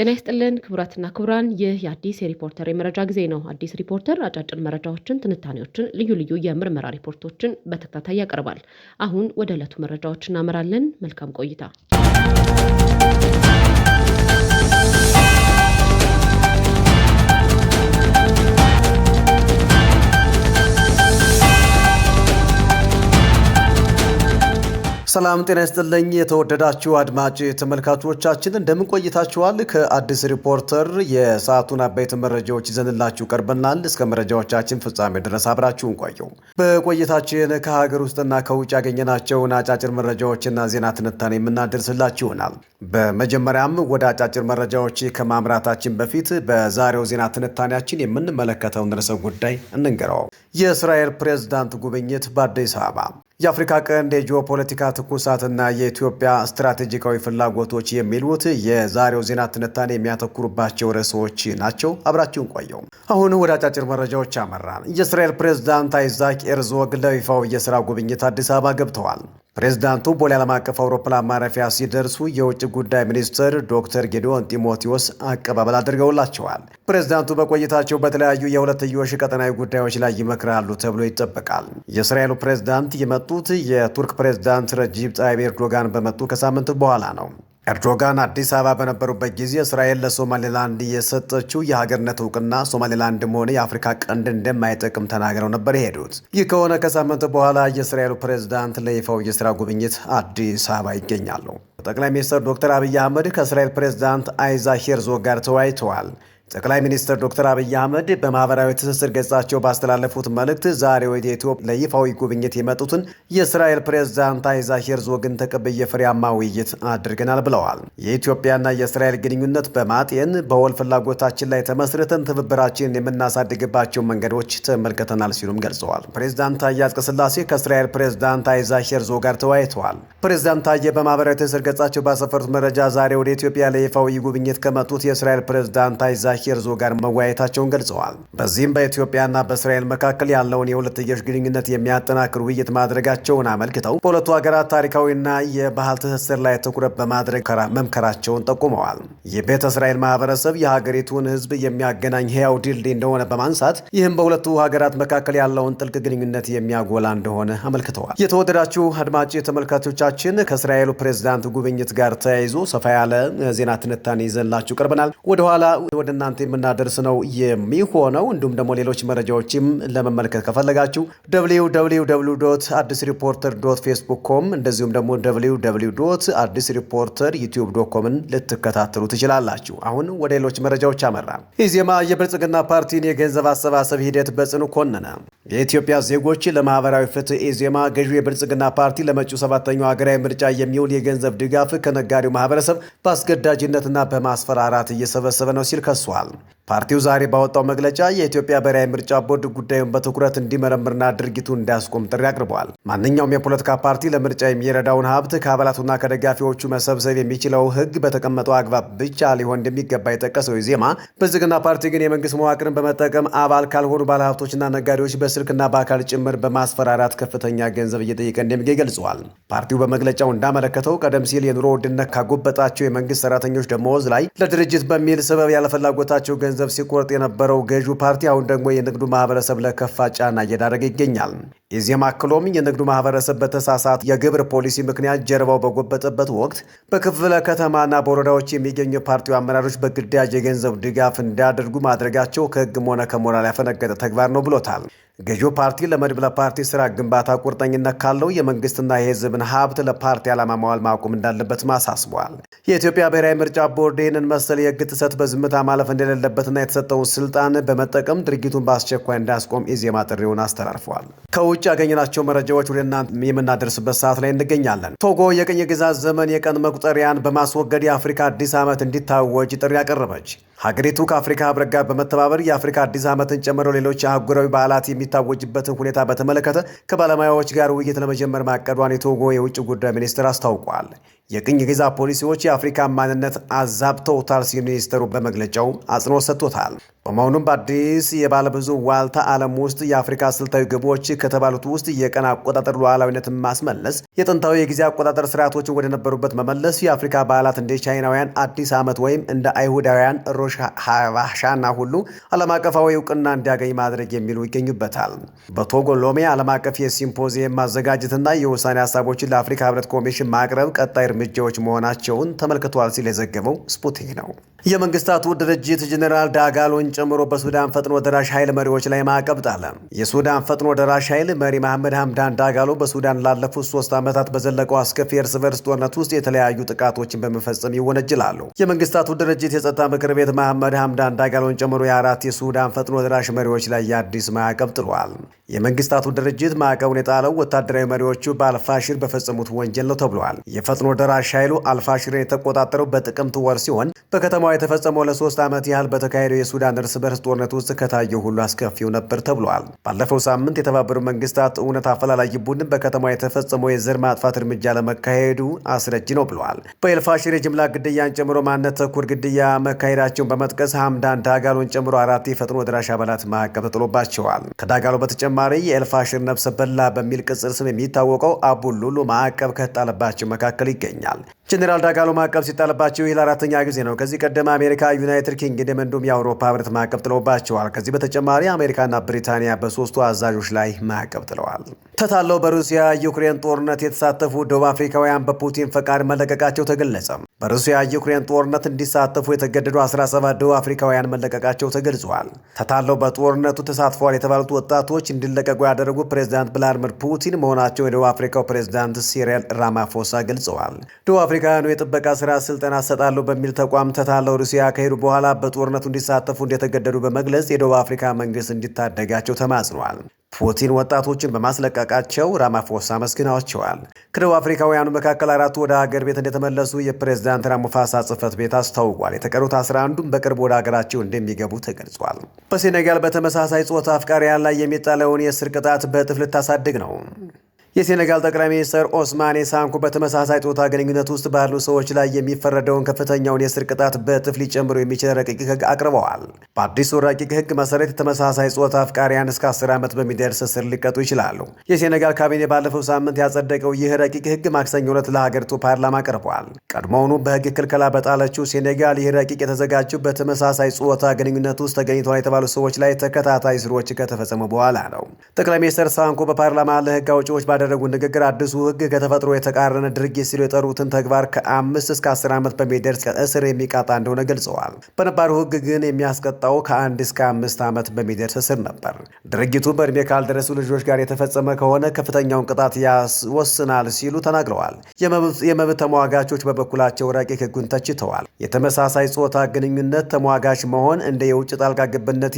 ጤና ይስጥልን ክቡራትና ክቡራን፣ ይህ የአዲስ የሪፖርተር የመረጃ ጊዜ ነው። አዲስ ሪፖርተር አጫጭር መረጃዎችን፣ ትንታኔዎችን፣ ልዩ ልዩ የምርመራ ሪፖርቶችን በተከታታይ ያቀርባል። አሁን ወደ ዕለቱ መረጃዎች እናመራለን። መልካም ቆይታ። ሰላም ጤና ይስጥልኝ የተወደዳችሁ አድማጭ ተመልካቾቻችን እንደምን ቆይታችኋል? ከአዲስ ሪፖርተር የሰዓቱን አበይት መረጃዎች ይዘንላችሁ ቀርበናል። እስከ መረጃዎቻችን ፍጻሜ ድረስ አብራችሁን ቆዩ። በቆይታችን ከሀገር ውስጥና ከውጭ ያገኘናቸውን አጫጭር መረጃዎችና ዜና ትንታኔ የምናደርስላችሁ ይሆናል። በመጀመሪያም ወደ አጫጭር መረጃዎች ከማምራታችን በፊት በዛሬው ዜና ትንታኔያችን የምንመለከተውን ርዕሰ ጉዳይ እንንገረው። የእስራኤል ፕሬዝዳንት ጉብኝት በአዲስ አበባ፣ የአፍሪካ ቀንድ የጂኦፖለቲካ ትኩሳትና የኢትዮጵያ ስትራቴጂካዊ ፍላጎቶች የሚሉት የዛሬው ዜና ትንታኔ የሚያተኩሩባቸው ርዕሶች ናቸው። አብራችሁን ቆየው። አሁን ወደ አጫጭር መረጃዎች አመራን። የእስራኤል ፕሬዝዳንት አይዛክ ኤርዞግ ለይፋው የሥራ ጉብኝት አዲስ አበባ ገብተዋል። ፕሬዝዳንቱ ቦሌ ዓለም አቀፍ አውሮፕላን ማረፊያ ሲደርሱ የውጭ ጉዳይ ሚኒስትር ዶክተር ጌዲዮን ጢሞቴዎስ አቀባበል አድርገውላቸዋል። ፕሬዝዳንቱ በቆይታቸው በተለያዩ የሁለትዮሽ ቀጠናዊ ጉዳዮች ላይ ይመክራሉ ተብሎ ይጠበቃል። የእስራኤሉ ፕሬዝዳንት የመጡት የቱርክ ፕሬዝዳንት ረጂብ ጣይብ ኤርዶጋን በመጡ ከሳምንት በኋላ ነው። ኤርዶጋን አዲስ አበባ በነበሩበት ጊዜ እስራኤል ለሶማሌላንድ የሰጠችው የሀገርነት እውቅና ሶማሌላንድም ሆነ የአፍሪካ ቀንድ እንደማይጠቅም ተናግረው ነበር የሄዱት። ይህ ከሆነ ከሳምንት በኋላ የእስራኤሉ ፕሬዝዳንት ለይፋው የሥራ ጉብኝት አዲስ አበባ ይገኛሉ። ጠቅላይ ሚኒስትር ዶክተር አብይ አህመድ ከእስራኤል ፕሬዝዳንት አይዛክ ሄርዞግ ጋር ተወያይተዋል። ጠቅላይ ሚኒስትር ዶክተር አብይ አህመድ በማህበራዊ ትስስር ገጻቸው ባስተላለፉት መልእክት ዛሬ ወደ ኢትዮጵያ ለይፋዊ ጉብኝት የመጡትን የእስራኤል ፕሬዝዳንት አይዛክ ሄርዞግን ተቀብዬ ፍሬያማ ውይይት አድርገናል ብለዋል። የኢትዮጵያና የእስራኤል ግንኙነት በማጤን በወል ፍላጎታችን ላይ ተመስርተን ትብብራችንን የምናሳድግባቸው መንገዶች ተመልክተናል ሲሉም ገልጸዋል። ፕሬዝዳንት ታዬ አጽቀሥላሴ ከእስራኤል ፕሬዝዳንት አይዛክ ሄርዞግ ጋር ተወያይተዋል። ፕሬዝዳንት ታዬ በማህበራዊ ትስስር ገጻቸው ባሰፈሩት መረጃ ዛሬ ወደ ኢትዮጵያ ለይፋዊ ጉብኝት ከመጡት የእስራኤል ፕሬዝዳንት አይዛክ ሄርዞግ ጋር መወያየታቸውን ገልጸዋል። በዚህም በኢትዮጵያና በእስራኤል መካከል ያለውን የሁለትዮሽ ግንኙነት የሚያጠናክር ውይይት ማድረጋቸውን አመልክተው በሁለቱ ሀገራት ታሪካዊና የባህል ትስስር ላይ ትኩረት በማድረግ መምከራቸውን ጠቁመዋል። የቤተ እስራኤል ማህበረሰብ የሀገሪቱን ሕዝብ የሚያገናኝ ሕያው ድልድይ እንደሆነ በማንሳት ይህም በሁለቱ ሀገራት መካከል ያለውን ጥልቅ ግንኙነት የሚያጎላ እንደሆነ አመልክተዋል። የተወደዳችሁ አድማጭ ተመልካቾቻችን ከእስራኤሉ ፕሬዝዳንት ጉብኝት ጋር ተያይዞ ሰፋ ያለ ዜና ትንታኔ ይዘንላችሁ ቀርበናል። ወደኋላ ወደ እናንተ የምናደርስ ነው የሚሆነው። እንዲሁም ደግሞ ሌሎች መረጃዎችም ለመመልከት ከፈለጋችሁ www.addisreporter.facebook.com እንደዚሁም ደግሞ www.addisreporter.youtube.com ልትከታተሉ ትችላላችሁ። አሁን ወደ ሌሎች መረጃዎች አመራን። ኢዜማ የብልጽግና ፓርቲን የገንዘብ አሰባሰብ ሂደት በጽኑ ኮነነ። የኢትዮጵያ ዜጎች ለማህበራዊ ፍትህ ኢዜማ ገዢው የብልጽግና ፓርቲ ለመጪው 7ኛው ሀገራዊ ምርጫ የሚውል የገንዘብ ድጋፍ ከነጋዴው ማህበረሰብ በአስገዳጅነትና በማስፈራራት እየሰበሰበ ነው ሲል ከሷል። ፓርቲው ዛሬ ባወጣው መግለጫ የኢትዮጵያ ብሔራዊ ምርጫ ቦርድ ጉዳዩን በትኩረት እንዲመረምርና ድርጊቱን እንዲያስቆም ጥሪ አቅርበዋል። ማንኛውም የፖለቲካ ፓርቲ ለምርጫ የሚረዳውን ሀብት ከአባላቱና ከደጋፊዎቹ መሰብሰብ የሚችለው ሕግ በተቀመጠው አግባብ ብቻ ሊሆን እንደሚገባ የጠቀሰው ኢዜማ ብልጽግና ፓርቲ ግን የመንግስት መዋቅርን በመጠቀም አባል ካልሆኑ ባለሀብቶችና ነጋዴዎች በስልክና በአካል ጭምር በማስፈራራት ከፍተኛ ገንዘብ እየጠየቀ እንደሚገኝ ገልጸዋል። ፓርቲው በመግለጫው እንዳመለከተው ቀደም ሲል የኑሮ ውድነት ካጎበጣቸው የመንግስት ሰራተኞች ደመወዝ ላይ ለድርጅት በሚል ሰበብ ያለፈላጎታቸው ገንዘብ ሲቆርጥ የነበረው ገዢው ፓርቲ አሁን ደግሞ የንግዱ ማህበረሰብ ለከፋ ጫና እየዳረገ ይገኛል። ኢዜማ አክሎም የንግዱ ማህበረሰብ በተሳሳተ የግብር ፖሊሲ ምክንያት ጀርባው በጎበጠበት ወቅት በክፍለ ከተማና በወረዳዎች የሚገኙ የፓርቲው አመራሮች በግዳጅ የገንዘብ ድጋፍ እንዲያደርጉ ማድረጋቸው ከህግም ሆነ ከሞራል ያፈነገጠ ተግባር ነው ብሎታል። ገዢው ፓርቲ ለመድብለ ፓርቲ ስራ ግንባታ ቁርጠኝነት ካለው የመንግስትና የህዝብን ሀብት ለፓርቲ ዓላማ ማዋል ማቆም እንዳለበትም አሳስበዋል። የኢትዮጵያ ብሔራዊ ምርጫ ቦርድ ይህንን መሰል የህግ ጥሰት በዝምታ ማለፍ እንደሌለበትና የተሰጠውን ስልጣን በመጠቀም ድርጊቱን በአስቸኳይ እንዳያስቆም ኢዜማ ጥሪውን አስተላልፈዋል። ከውጭ ያገኘናቸው መረጃዎች ወደ እናንተ የምናደርስበት ሰዓት ላይ እንገኛለን። ቶጎ የቅኝ ግዛት ዘመን የቀን መቁጠሪያን በማስወገድ የአፍሪካ አዲስ ዓመት እንዲታወጅ ጥሪ ያቀረበች። ሀገሪቱ ከአፍሪካ ህብረት ጋር በመተባበር የአፍሪካ አዲስ ዓመትን ጨምሮ ሌሎች አህጉራዊ በዓላት የሚታወጅበትን ሁኔታ በተመለከተ ከባለሙያዎች ጋር ውይይት ለመጀመር ማቀዷን የቶጎ የውጭ ጉዳይ ሚኒስትር አስታውቋል። የቅኝ ግዛት ፖሊሲዎች የአፍሪካን ማንነት አዛብተውታል ሲል ሚኒስትሩ በመግለጫው አጽንኦት ሰጥቶታል። በመሆኑም በአዲስ የባለብዙ ዋልታ ዓለም ውስጥ የአፍሪካ ስልታዊ ግቦች ከተባሉት ውስጥ የቀን አቆጣጠር ሉዓላዊነትን ማስመለስ፣ የጥንታዊ የጊዜ አቆጣጠር ስርዓቶችን ወደ ነበሩበት መመለስ፣ የአፍሪካ በዓላት እንደ ቻይናውያን አዲስ ዓመት ወይም እንደ አይሁዳውያን ሮሽ ሃሻና ሁሉ ዓለም አቀፋዊ እውቅና እንዲያገኝ ማድረግ የሚሉ ይገኙበታል። በቶጎ ሎሜ ዓለም አቀፍ የሲምፖዚየም ማዘጋጀትና የውሳኔ ሀሳቦችን ለአፍሪካ ህብረት ኮሚሽን ማቅረብ ቀጣይ እርምጃዎች መሆናቸውን ተመልክቷል ሲል የዘገበው ስፑትኒክ ነው። የመንግስታቱ ድርጅት ጄኔራል ዳጋሎን ጨምሮ በሱዳን ፈጥኖ ደራሽ ኃይል መሪዎች ላይ ማዕቀብ ጣለ። የሱዳን ፈጥኖ ደራሽ ኃይል መሪ መሐመድ ሐምዳን ዳጋሎ በሱዳን ላለፉት 3 ዓመታት በዘለቀው አስከፊ የእርስ በርስ ጦርነት ውስጥ የተለያዩ ጥቃቶችን በመፈጸም ይወነጅላሉ። የመንግስታቱ ድርጅት የጸጥታ ምክር ቤት መሐመድ ሐምዳን ዳጋሎን ጨምሮ የ4 የሱዳን ፈጥኖ ደራሽ መሪዎች ላይ የአዲስ ማዕቀብ ጥሏል። የመንግስታቱ ድርጅት ማዕቀቡን የጣለው ወታደራዊ መሪዎቹ በአልፋሽር በፈጸሙት ወንጀል ነው ተብሏል። የፈጥኖ ደራሽ ኃይሉ አልፋሽርን የተቆጣጠረው በጥቅምት ወር ሲሆን በከተማዋ የተፈጸመው ለ3 ዓመት ያህል በተካሄደው የሱዳን እርስ በርስ ጦርነት ውስጥ ከታየው ሁሉ አስከፊው ነበር ተብሏል። ባለፈው ሳምንት የተባበሩት መንግስታት እውነት አፈላላጊ ቡድን በከተማዋ የተፈጸመው የዘር ማጥፋት እርምጃ ለመካሄዱ አስረጅ ነው ብለዋል። በኤልፋሽር የጅምላ ግድያን ጨምሮ ማንነት ተኮር ግድያ መካሄዳቸውን በመጥቀስ ሐምዳን ዳጋሎን ጨምሮ 4 የፈጥኖ ደራሽ አባላት ማዕቀብ ተጥሎባቸዋል። ከዳጋሎ በተጨማሪ የኤልፋሽር ነፍሰ በላ በሚል ቅጽል ስም የሚታወቀው አቡሉሉ ማዕቀብ ከተጣለባቸው መካከል ይገኛል። ጄኔራል ዳጋሎ ማዕቀብ ሲጣልባቸው ይህ ለ4ኛ ጊዜ ነው። ከዚህ ቀደም አሜሪካ፣ ዩናይትድ ኪንግደም እንዲሁም የአውሮፓ ህብረት ማዕቀብ ጥለውባቸዋል። ከዚህ በተጨማሪ አሜሪካና ብሪታንያ በ3ቱ አዛዦች ላይ ማዕቀብ ጥለዋል። ተታለው በሩሲያ ዩክሬን ጦርነት የተሳተፉ ደቡብ አፍሪካውያን በፑቲን ፈቃድ መለቀቃቸው ተገለጸ። በሩሲያ ዩክሬን ጦርነት እንዲሳተፉ የተገደዱ 17 ደቡብ አፍሪካውያን መለቀቃቸው ተገልጿል። ተታለው በጦርነቱ ተሳትፈዋል የተባሉት ወጣቶች እንዲለቀቁ ያደረጉ ፕሬዝዳንት ቭላድሚር ፑቲን መሆናቸው የደቡብ አፍሪካው ፕሬዝዳንት ሲሪል ራማፎሳ ገልጸዋል። ደቡብ አፍሪካውያኑ የጥበቃ ስራ ስልጠና ሰጣለሁ በሚል ተቋም ተታለው ሩሲያ ከሄዱ በኋላ በጦርነቱ እንዲሳተፉ እንደተገደዱ በመግለጽ የደቡብ አፍሪካ መንግስት እንዲታደጋቸው ተማጽኗል። ፑቲን ወጣቶችን በማስለቀቃቸው ራማፎሳ አመስግነዋቸዋል። ከደቡብ አፍሪካውያኑ መካከል 4ቱ ወደ ሀገር ቤት እንደተመለሱ የፕሬዝዳንት ራማፎሳ ጽህፈት ቤት አስታውቋል። የተቀሩት 11ዱም በቅርብ ወደ ሀገራቸው እንደሚገቡ ተገልጿል። በሴኔጋል በተመሳሳይ ጾታ አፍቃሪያን ላይ የሚጣለውን የእስር ቅጣት በእጥፍ ልታሳድግ ነው። የሴኔጋል ጠቅላይ ሚኒስትር ኦስማኔ ሳንኩ በተመሳሳይ ጾታ ግንኙነት ውስጥ ባሉ ሰዎች ላይ የሚፈረደውን ከፍተኛውን የእስር ቅጣት በእጥፍ ሊጨምሩ የሚችል ረቂቅ ህግ አቅርበዋል። በአዲሱ ረቂቅ ህግ መሰረት የተመሳሳይ ጾታ አፍቃሪያን እስከ 10 ዓመት በሚደርስ እስር ሊቀጡ ይችላሉ። የሴኔጋል ካቢኔ ባለፈው ሳምንት ያጸደቀው ይህ ረቂቅ ህግ ማክሰኞ ዕለት ለሀገሪቱ ፓርላማ ቀርቧል። ቀድሞውኑ በህግ ክልከላ በጣለችው ሴኔጋል ይህ ረቂቅ የተዘጋጀው በተመሳሳይ ጾታ ግንኙነት ውስጥ ተገኝተዋል የተባሉ ሰዎች ላይ ተከታታይ እስሮች ከተፈጸሙ በኋላ ነው። ጠቅላይ ሚኒስትር ሳንኩ በፓርላማ ለህግ አውጪዎች ያደረጉ ንግግር አዲሱ ህግ ከተፈጥሮ የተቃረነ ድርጊት ሲሉ የጠሩትን ተግባር ከ5 እስከ 10 ዓመት በሚደርስ እስር የሚቀጣ እንደሆነ ገልጸዋል። በነባሩ ህግ ግን የሚያስቀጣው ከ1 እስከ 5 ዓመት በሚደርስ እስር ነበር። ድርጊቱ በእድሜ ካልደረሱ ልጆች ጋር የተፈጸመ ከሆነ ከፍተኛውን ቅጣት ያስወስናል ሲሉ ተናግረዋል። የመብት ተሟጋቾች በበኩላቸው ረቂቅ ህጉን ተችተዋል። የተመሳሳይ ጾታ ግንኙነት ተሟጋች መሆን እንደ የውጭ ጣልቃ ገብነት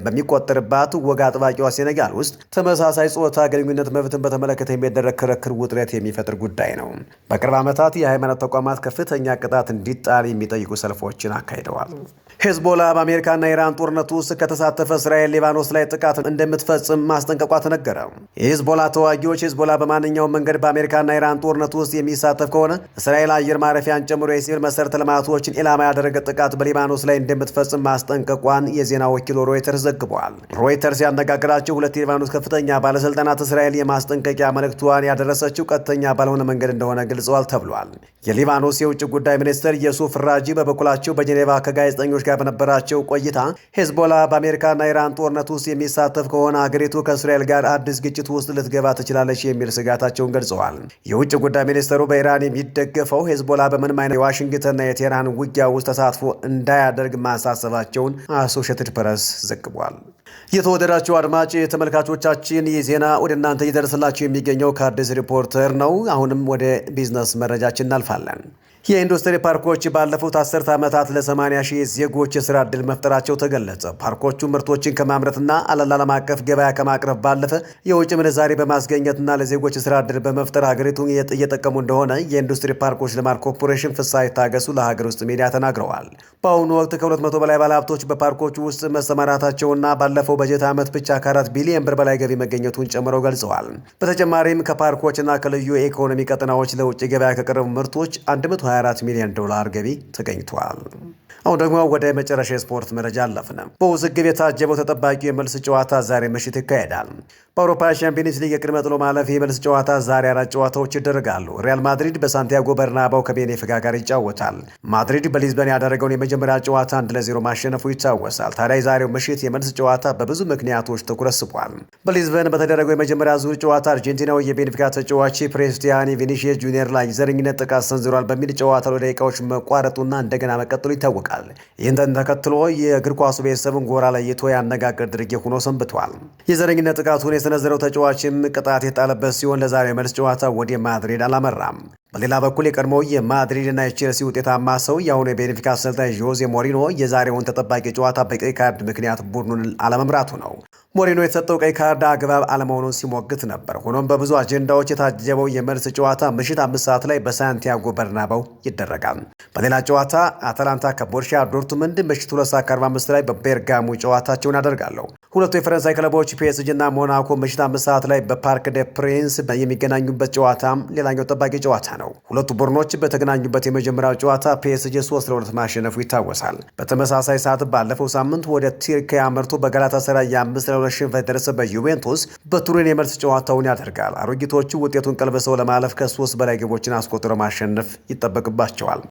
በሚቆጠርባት ወግ አጥባቂዋ ሴኔጋል ውስጥ ተመሳሳይ ጾታ ግንኙነት መብትን በተመለከተ የሚደረግ ክርክር ውጥረት የሚፈጥር ጉዳይ ነው። በቅርብ ዓመታት የሃይማኖት ተቋማት ከፍተኛ ቅጣት እንዲጣል የሚጠይቁ ሰልፎችን አካሂደዋል። ሄዝቦላ በአሜሪካና ኢራን ጦርነት ውስጥ ከተሳተፈ እስራኤል ሊባኖስ ላይ ጥቃት እንደምትፈጽም ማስጠንቀቋ ተነገረ። የሄዝቦላ ተዋጊዎች ሄዝቦላ በማንኛውም መንገድ በአሜሪካና ኢራን ጦርነት ውስጥ የሚሳተፍ ከሆነ እስራኤል አየር ማረፊያን ጨምሮ የሲቪል መሰረተ ልማቶችን ኢላማ ያደረገ ጥቃት በሊባኖስ ላይ እንደምትፈጽም ማስጠንቀቋን የዜና ወኪሉ ሮይተርስ ዘግቧል። ሮይተርስ ያነጋገራቸው 2 የሊባኖስ ከፍተኛ ባለስልጣናት እስራኤል የማስጠንቀቂያ መልእክቷን ያደረሰችው ቀጥተኛ ባልሆነ መንገድ እንደሆነ ገልጸዋል ተብሏል። የሊባኖስ የውጭ ጉዳይ ሚኒስትር የሱፍ ራጂ በበኩላቸው በጄኔቫ ከጋዜጠኞች ጋር በነበራቸው ቆይታ ሄዝቦላ በአሜሪካና ኢራን ጦርነት ውስጥ የሚሳተፍ ከሆነ አገሪቱ ከእስራኤል ጋር አዲስ ግጭት ውስጥ ልትገባ ትችላለች የሚል ስጋታቸውን ገልጸዋል። የውጭ ጉዳይ ሚኒስትሩ በኢራን የሚደገፈው ሄዝቦላ በምንም አይነት የዋሽንግተንና የቴህራን ውጊያ ውስጥ ተሳትፎ እንዳያደርግ ማሳሰባቸውን አሶሺየትድ ፕሬስ ዘግቧል። የተወደዳችሁ አድማጭ ተመልካቾቻችን ይህ ዜና ወደ እናንተ እየደረሰላችሁ የሚገኘው ከአዲስ ሪፖርተር ነው። አሁንም ወደ ቢዝነስ መረጃችን እናልፋለን። የኢንዱስትሪ ፓርኮች ባለፉት 10 ዓመታት ለ80 ሺህ ዜጎች የሥራ ዕድል መፍጠራቸው ተገለጸ። ፓርኮቹ ምርቶችን ከማምረትና ዓለም አቀፍ ገበያ ከማቅረብ ባለፈ የውጭ ምንዛሪ በማስገኘትና ለዜጎች የሥራ ዕድል በመፍጠር ሀገሪቱን እየጠቀሙ እንደሆነ የኢንዱስትሪ ፓርኮች ልማት ኮርፖሬሽን ፍስሐ ይታገሱ ለሀገር ውስጥ ሚዲያ ተናግረዋል። በአሁኑ ወቅት ከ200 በላይ ባለሀብቶች በፓርኮቹ ውስጥ መሰማራታቸውና ባለፈው በጀት ዓመት ብቻ ከ4 ቢሊዮን ብር በላይ ገቢ መገኘቱን ጨምረው ገልጸዋል። በተጨማሪም ከፓርኮችና ከልዩ የኢኮኖሚ ቀጠናዎች ለውጭ ገበያ ከቀረቡ ምርቶች 124 ሚሊዮን ዶላር ገቢ ተገኝቷል። አሁን ደግሞ ወደ መጨረሻ የስፖርት መረጃ አለፍን። በውዝግብ የታጀበው ተጠባቂው የመልስ ጨዋታ ዛሬ ምሽት ይካሄዳል። በአውሮፓ ቻምፒየንስ ሊግ የቅድመ ጥሎ ማለፍ የመልስ ጨዋታ ዛሬ 4 ጨዋታዎች ይደረጋሉ። ሪያል ማድሪድ በሳንቲያጎ በርናባው ከቤኔፊካ ጋር ይጫወታል። ማድሪድ በሊዝበን ያደረገውን የመጀመሪያ ጨዋታ 1-0 ማሸነፉ ይታወሳል። ታዲያ የዛሬው ምሽት የመልስ ጨዋታ በብዙ ምክንያቶች ትኩረት ስቧል። በሊዝበን በተደረገው የመጀመሪያ ዙር ጨዋታ አርጀንቲናዊ የቤኔፊካ ተጫዋች ክሪስቲያን ቪኒሺየስ ጁኒየር ላይ ዘረኝነት ጥቃት ሰንዝሯል በሚል ጨዋታው ለደቂቃዎች መቋረጡና እንደገና መቀጠሉ ይታወቃል። ይህንን ተከትሎ የእግር ኳሱ ቤተሰብን ጎራ ለይቶ ያነጋገር ድርጊት ሆኖ ሰንብቷል። የዘረኝነት ጥቃቱን የሰነዘረው ተጫዋችም ቅጣት የጣለበት ሲሆን ለዛሬው መልስ ጨዋታ ወደ ማድሪድ አላመራም። በሌላ በኩል የቀድሞው የማድሪድ እና የቼልሲ ውጤታማ ሰው የአሁኑ የቤኔፊካ አሰልጣኝ ዦዜ ሞሪኖ የዛሬውን ተጠባቂ ጨዋታ በቀይ ካርድ ምክንያት ቡድኑን አለመምራቱ ነው። ሞሪኖ የተሰጠው ቀይ ካርድ አግባብ አለመሆኑን ሲሞግት ነበር። ሆኖም በብዙ አጀንዳዎች የታጀበው የመልስ ጨዋታ ምሽት 5 ሰዓት ላይ በሳንቲያጎ በርናባው ይደረጋል። በሌላ ጨዋታ አታላንታ ከቦሩሲያ ዶርትመንድ ምሽት 2:45 ላይ በቤርጋሙ ጨዋታቸውን ያደርጋሉ። ሁለቱ የፈረንሳይ ክለቦች ፒኤስጂ እና ሞናኮ ምሽት 5 ሰዓት ላይ በፓርክ ደ ፕሪንስ የሚገናኙበት ጨዋታም ሌላኛው ጠባቂ ጨዋታ ነው። ሁለቱ ቡድኖች በተገናኙበት የመጀመሪያው ጨዋታ ፒኤስጂ 3-2 ማሸነፉ ይታወሳል። በተመሳሳይ ሰዓት ባለፈው ሳምንት ወደ ቱርክ አመርቶ በጋላታሳራይ 5-2 ሽንፈት የደረሰበት ዩቬንቱስ በቱሪን የመልስ ጨዋታውን ያደርጋል። አሮጊቶቹ ውጤቱን ቀልብሰው ለማለፍ ከ3 በላይ ግቦችን አስቆጥረው ማሸነፍ ይጠበቅባቸዋል።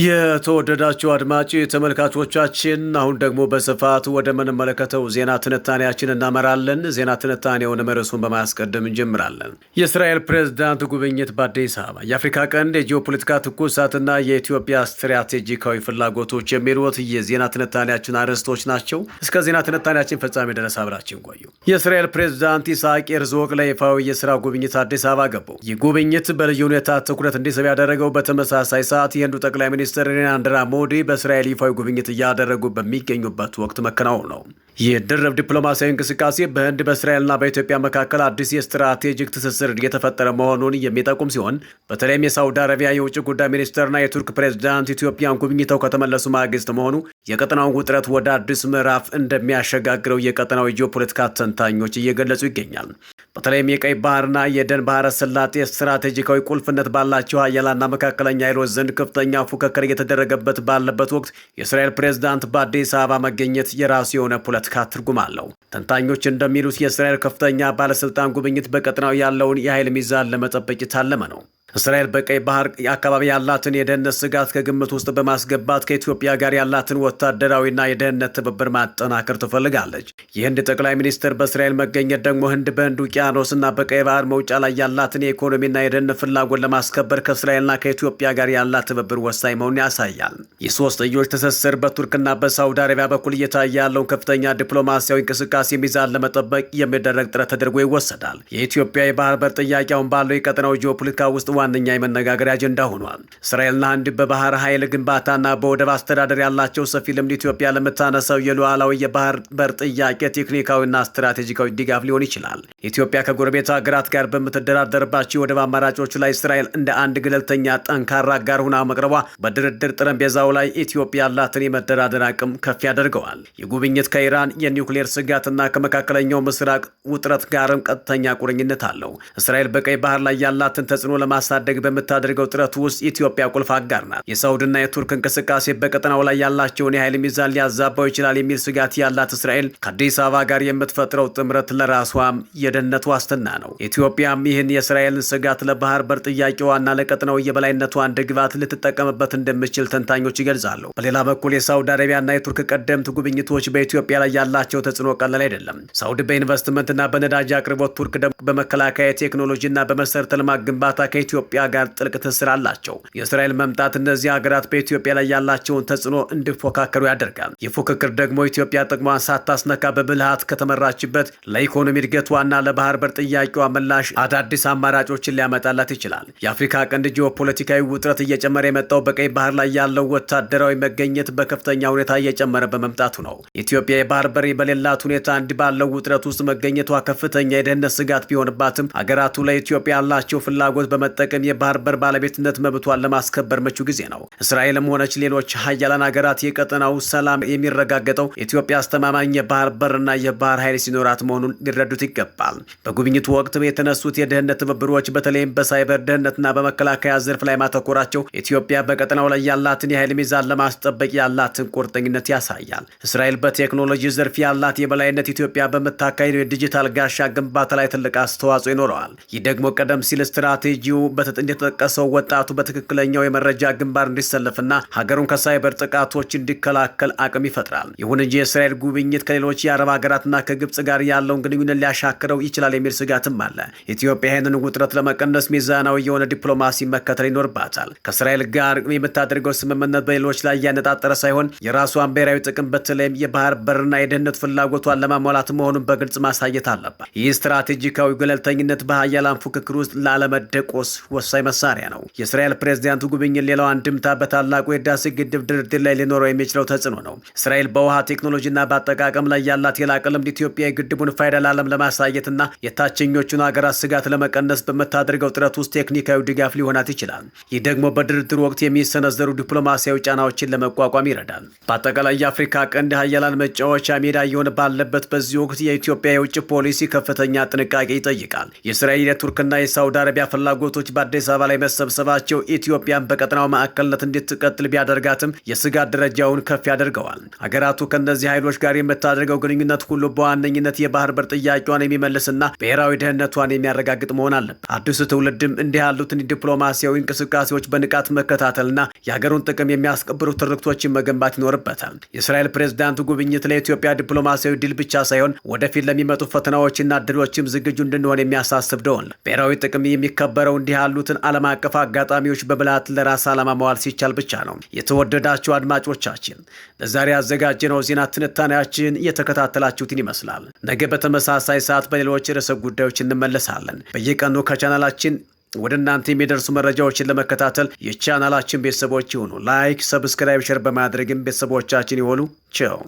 የተወደዳችሁ አድማጭ ተመልካቾቻችን አሁን ደግሞ በስፋት ወደ ምንመለከተው ዜና ትንታኔያችን እናመራለን። ዜና ትንታኔውን ርዕሱን በማስቀደም እንጀምራለን። የእስራኤል ፕሬዝዳንት ጉብኝት በአዲስ አበባ፣ የአፍሪካ ቀንድ የጂኦፖለቲካ ትኩሳትና የኢትዮጵያ ስትራቴጂካዊ ፍላጎቶች የሚሉት የዜና ትንታኔያችን አርዕስቶች ናቸው። እስከ ዜና ትንታኔያችን ፍጻሜ ድረስ አብራችን ቆዩ። የእስራኤል ፕሬዝዳንት ኢሳቅ ሄርዞግ ለይፋዊ የስራ ጉብኝት አዲስ አበባ ገቡ። ይህ ጉብኝት በልዩ ሁኔታ ትኩረት እንዲስብ ያደረገው በተመሳሳይ ሰዓት የህንዱ ጠቅላይ ሚኒስትር ናሬንድራ ሞዲ በእስራኤል ይፋዊ ጉብኝት እያደረጉ በሚገኙበት ወቅት መከናወኑ ነው። ይህ ድርብ ዲፕሎማሲያዊ እንቅስቃሴ በህንድ በእስራኤልና በኢትዮጵያ መካከል አዲስ የስትራቴጂክ ትስስር እየተፈጠረ መሆኑን የሚጠቁም ሲሆን በተለይም የሳውዲ አረቢያ የውጭ ጉዳይ ሚኒስትርና የቱርክ ፕሬዝዳንት ኢትዮጵያን ጉብኝተው ከተመለሱ ማግስት መሆኑ የቀጠናውን ውጥረት ወደ አዲስ ምዕራፍ እንደሚያሸጋግረው የቀጠናው ጂኦፖለቲካ ተንታኞች እየገለጹ ይገኛል። በተለይም የቀይ ባህርና የኤደን ባህረ ሰላጤ ስትራቴጂካዊ ቁልፍነት ባላቸው ሀያላና መካከለኛ ኃይሎች ዘንድ ከፍተኛ ፉክክር እየተደረገበት ባለበት ወቅት የእስራኤል ፕሬዝዳንት በአዲስ አበባ መገኘት የራሱ የሆነ ፖለቲካ ትርጉም አለው። ተንታኞች እንደሚሉት የእስራኤል ከፍተኛ ባለስልጣን ጉብኝት በቀጠናው ያለውን የኃይል ሚዛን ለመጠበቅ የታለመ ነው። እስራኤል በቀይ ባህር አካባቢ ያላትን የደህንነት ስጋት ከግምት ውስጥ በማስገባት ከኢትዮጵያ ጋር ያላትን ወታደራዊና የደህንነት ትብብር ማጠናከር ትፈልጋለች። የህንድ ጠቅላይ ሚኒስትር በእስራኤል መገኘት ደግሞ ህንድ በህንድ ውቅያኖስና በቀይ ባህር መውጫ ላይ ያላትን የኢኮኖሚና የደህንነት ፍላጎት ለማስከበር ከእስራኤልና ከኢትዮጵያ ጋር ያላት ትብብር ወሳኝ መሆኑን ያሳያል። የሶስትዮሽ ትስስር በቱርክና በሳውዲ አረቢያ በኩል እየታየ ያለውን ከፍተኛ ዲፕሎማሲያዊ እንቅስቃሴ ሚዛን ለመጠበቅ የሚደረግ ጥረት ተደርጎ ይወሰዳል። የኢትዮጵያ የባህር በር ጥያቄውን ባለው የቀጠናው ጂኦፖለቲካ ውስጥ ዋነኛ የመነጋገሪያ አጀንዳ ሆኗል። እስራኤልና ህንድ በባህር ኃይል ግንባታና በወደብ አስተዳደር ያላቸው ሰፊ ልምድ ኢትዮጵያ ለምታነሳው የሉዓላዊ የባህር በር ጥያቄ ቴክኒካዊና ስትራቴጂካዊ ድጋፍ ሊሆን ይችላል። ኢትዮጵያ ከጎረቤት ሀገራት ጋር በምትደራደርባቸው የወደብ አማራጮች ላይ እስራኤል እንደ አንድ ገለልተኛ ጠንካራ አጋር ሆና መቅረቧ በድርድር ጠረጴዛው ላይ ኢትዮጵያ ያላትን የመደራደር አቅም ከፍ ያደርገዋል። የጉብኝት ከኢራን የኒውክሌር ስጋትና ከመካከለኛው ምስራቅ ውጥረት ጋርም ቀጥተኛ ቁርኝነት አለው። እስራኤል በቀይ ባህር ላይ ያላትን ተጽዕኖ ለማሳደግ በምታደርገው ጥረት ውስጥ ኢትዮጵያ ቁልፍ አጋር ናት። የሳውዲና የቱርክ እንቅስቃሴ በቀጠናው ላይ ያላቸውን የኃይል ሚዛን ሊያዛባው ይችላል የሚል ስጋት ያላት እስራኤል ከአዲስ አበባ ጋር የምትፈጥረው ጥምረት ለራሷም የደህንነት ዋስትና ነው። ኢትዮጵያም ይህን የእስራኤልን ስጋት ለባህር በር ጥያቄዋና ለቀጠናው የበላይነቷ እንደ ግብዓት ልትጠቀምበት እንደምችል ተንታኞች ይገልጻሉ። በሌላ በኩል የሳውዲ አረቢያና የቱርክ ቀደምት ጉብኝቶች በኢትዮጵያ ላይ ያላቸው ተጽዕኖ ቀላል አይደለም። ሳውዲ በኢንቨስትመንትና በነዳጅ አቅርቦት፣ ቱርክ ደግሞ በመከላከያ ቴክኖሎጂና በመሰረተ ልማት ግንባታ ከኢትዮጵያ ጋር ጥልቅ ትስስር አላቸው። የእስራኤል መምጣት እነዚህ ሀገራት በኢትዮጵያ ላይ ያላቸውን ተጽዕኖ እንዲፎካከሩ ያደርጋል። ይህ ፉክክር ደግሞ ኢትዮጵያ ጥቅሟን ሳታስነካ በብልሃት ከተመራችበት ለኢኮኖሚ እድገቷና ለባህር በር ጥያቄዋ ምላሽ አዳዲስ አማራጮችን ሊያመጣላት ይችላል። የአፍሪካ ቀንድ ጂኦፖለቲካዊ ውጥረት እየጨመረ የመጣው በቀይ ባህር ላይ ያለው ወታደራዊ መገኘት በከፍተኛ ሁኔታ እየጨመረ በመምጣቱ ነው። ኢትዮጵያ የባህር በር በሌላት ሁኔታ እንዲህ ባለው ውጥረት ውስጥ መገኘቷ ከፍተኛ የደህንነት ስጋት ቢሆንባትም ሀገራቱ ለኢትዮጵያ ያላቸው ፍላጎት በመጠቀም የባህር በር ባለቤትነት መብቷን ለማስከበር ምቹ ጊዜ ነው። እስራኤልም ሆነች ሌሎች ሀያላን ሀገራት የቀጠናው ሰላም የሚረጋገጠው ኢትዮጵያ አስተማማኝ የባህር በርና የባህር ኃይል ሲኖራት መሆኑን ሊረዱት ይገባል። በጉብኝቱ ወቅት የተነሱት የደህንነት ትብብሮች በተለይም በሳይበር ደህንነትና በመከላከያ ዘርፍ ላይ ማተኮራቸው ኢትዮጵያ በቀጠናው ላይ ያላትን የኃይል ሚዛን ለማስጠበቅ ያላትን ቁርጠኝነት ያሳያል። እስራኤል በቴክኖሎጂ ዘርፍ ያላት የበላይነት ኢትዮጵያ በምታካሄደው የዲጂታል ጋሻ ግንባታ ላይ ትልቅ አስተዋጽኦ ይኖረዋል። ይህ ደግሞ ቀደም ሲል ስትራቴጂው እንደተጠቀሰው ወጣቱ በትክክለኛው የመረጃ ግንባር እንዲሰለፍና ሀገሩን ከሳይበር ጥቃቶች እንዲከላከል አቅም ይፈጥራል። ይሁን እንጂ የእስራኤል ጉብኝት ከሌሎች የአረብ ሀገራትና ከግብጽ ጋር ያለውን ግንኙነት ሊያሻክረው ይችላል የሚል ስጋትም አለ። ኢትዮጵያ ይህንን ውጥረት ለመቀነስ ሚዛናዊ የሆነ ዲፕሎማሲ መከተል ይኖርባታል። ከእስራኤል ጋር የምታደርገው ስምምነት በሌሎች ላይ ያነጣጠረ ሳይሆን የራሷን ብሔራዊ ጥቅም በተለይም የባህር በርና የደህንነት ፍላጎቷን ለማሟላት መሆኑን በግልጽ ማሳየት አለባት። ይህ ስትራቴጂካዊ ገለልተኝነት በሀያላን ፉክክር ውስጥ ላለመደቆስ ወሳኝ መሳሪያ ነው። የእስራኤል ፕሬዝዳንቱ ጉብኝት ሌላው አንድምታ በታላቁ የህዳሴ ግድብ ድርድር ላይ ሊኖረው የሚችለው ተጽዕኖ ነው። እስራኤል በውሃ ቴክኖሎጂና በአጠቃቀም ላይ ያላት የላቀ ልምድ ኢትዮጵያ የግድቡን ፋይዳ ለዓለም ለማሳየትና የታችኞቹን ሀገራት ስጋት ለመቀነስ በምታደርገው ጥረት ውስጥ ቴክኒካዊ ድጋፍ ሊሆናት ይችላል። ይህ ደግሞ በድርድር ወቅት የሚሰነዘሩ ዲፕሎማሲያዊ ጫናዎችን ለመቋቋም ይረዳል። በአጠቃላይ የአፍሪካ ቀንድ ሀያላን መጫወቻ ሜዳ እየሆነ ባለበት በዚህ ወቅት የኢትዮጵያ የውጭ ፖሊሲ ከፍተኛ ጥንቃቄ ይጠይቃል። የእስራኤል የቱርክና የሳውዲ አረቢያ ፍላጎቶች በአዲስ አበባ ላይ መሰብሰባቸው ኢትዮጵያን በቀጠናው ማዕከልነት እንድትቀጥል ቢያደርጋትም የስጋት ደረጃውን ከፍ ያደርገዋል። ሀገራቱ ከእነዚህ ኃይሎች ጋር የምታደርገው ግንኙነት ሁሉ በዋነኝነት የባህር በር ጥያቄዋን የሚመልስና ብሔራዊ ደህንነቷን የሚያረጋግጥ መሆን አለበት። አዲሱ ትውልድም እንዲህ ያሉትን ዲፕሎማሲያዊ እንቅስቃሴዎች በንቃት መከታተልና የሀገሩን ጥቅም የሚያስከብሩ ትርክቶችን መገንባት ይኖርበታል። የእስራኤል ፕሬዝዳንቱ ጉብኝት ለኢትዮጵያ ዲፕሎማሲያዊ ድል ብቻ ሳይሆን ወደፊት ለሚመጡ ፈተናዎችና ድሎችም ዝግጁ እንድንሆን የሚያሳስብ ደወል። ብሔራዊ ጥቅም የሚከበረው እንዲህ ያሉትን ዓለም አቀፍ አጋጣሚዎች በብልሃት ለራስ ዓላማ መዋል ሲቻል ብቻ ነው። የተወደዳችሁ አድማጮቻችን ለዛሬ ያዘጋጀነው ዜና ትንታኔያችን የተከታተላችሁትን ይመስላል። ነገ በተመሳሳይ ሰዓት በሌሎች ርዕሰ ጉዳዮች እንመለሳለን። በየቀኑ ከቻናላችን ወደ እናንተ የሚደርሱ መረጃዎችን ለመከታተል የቻናላችን ቤተሰቦች ይሁኑ። ላይክ፣ ሰብስክራይብ፣ ሼር በማድረግም ቤተሰቦቻችን ይሆኑ። ቻው።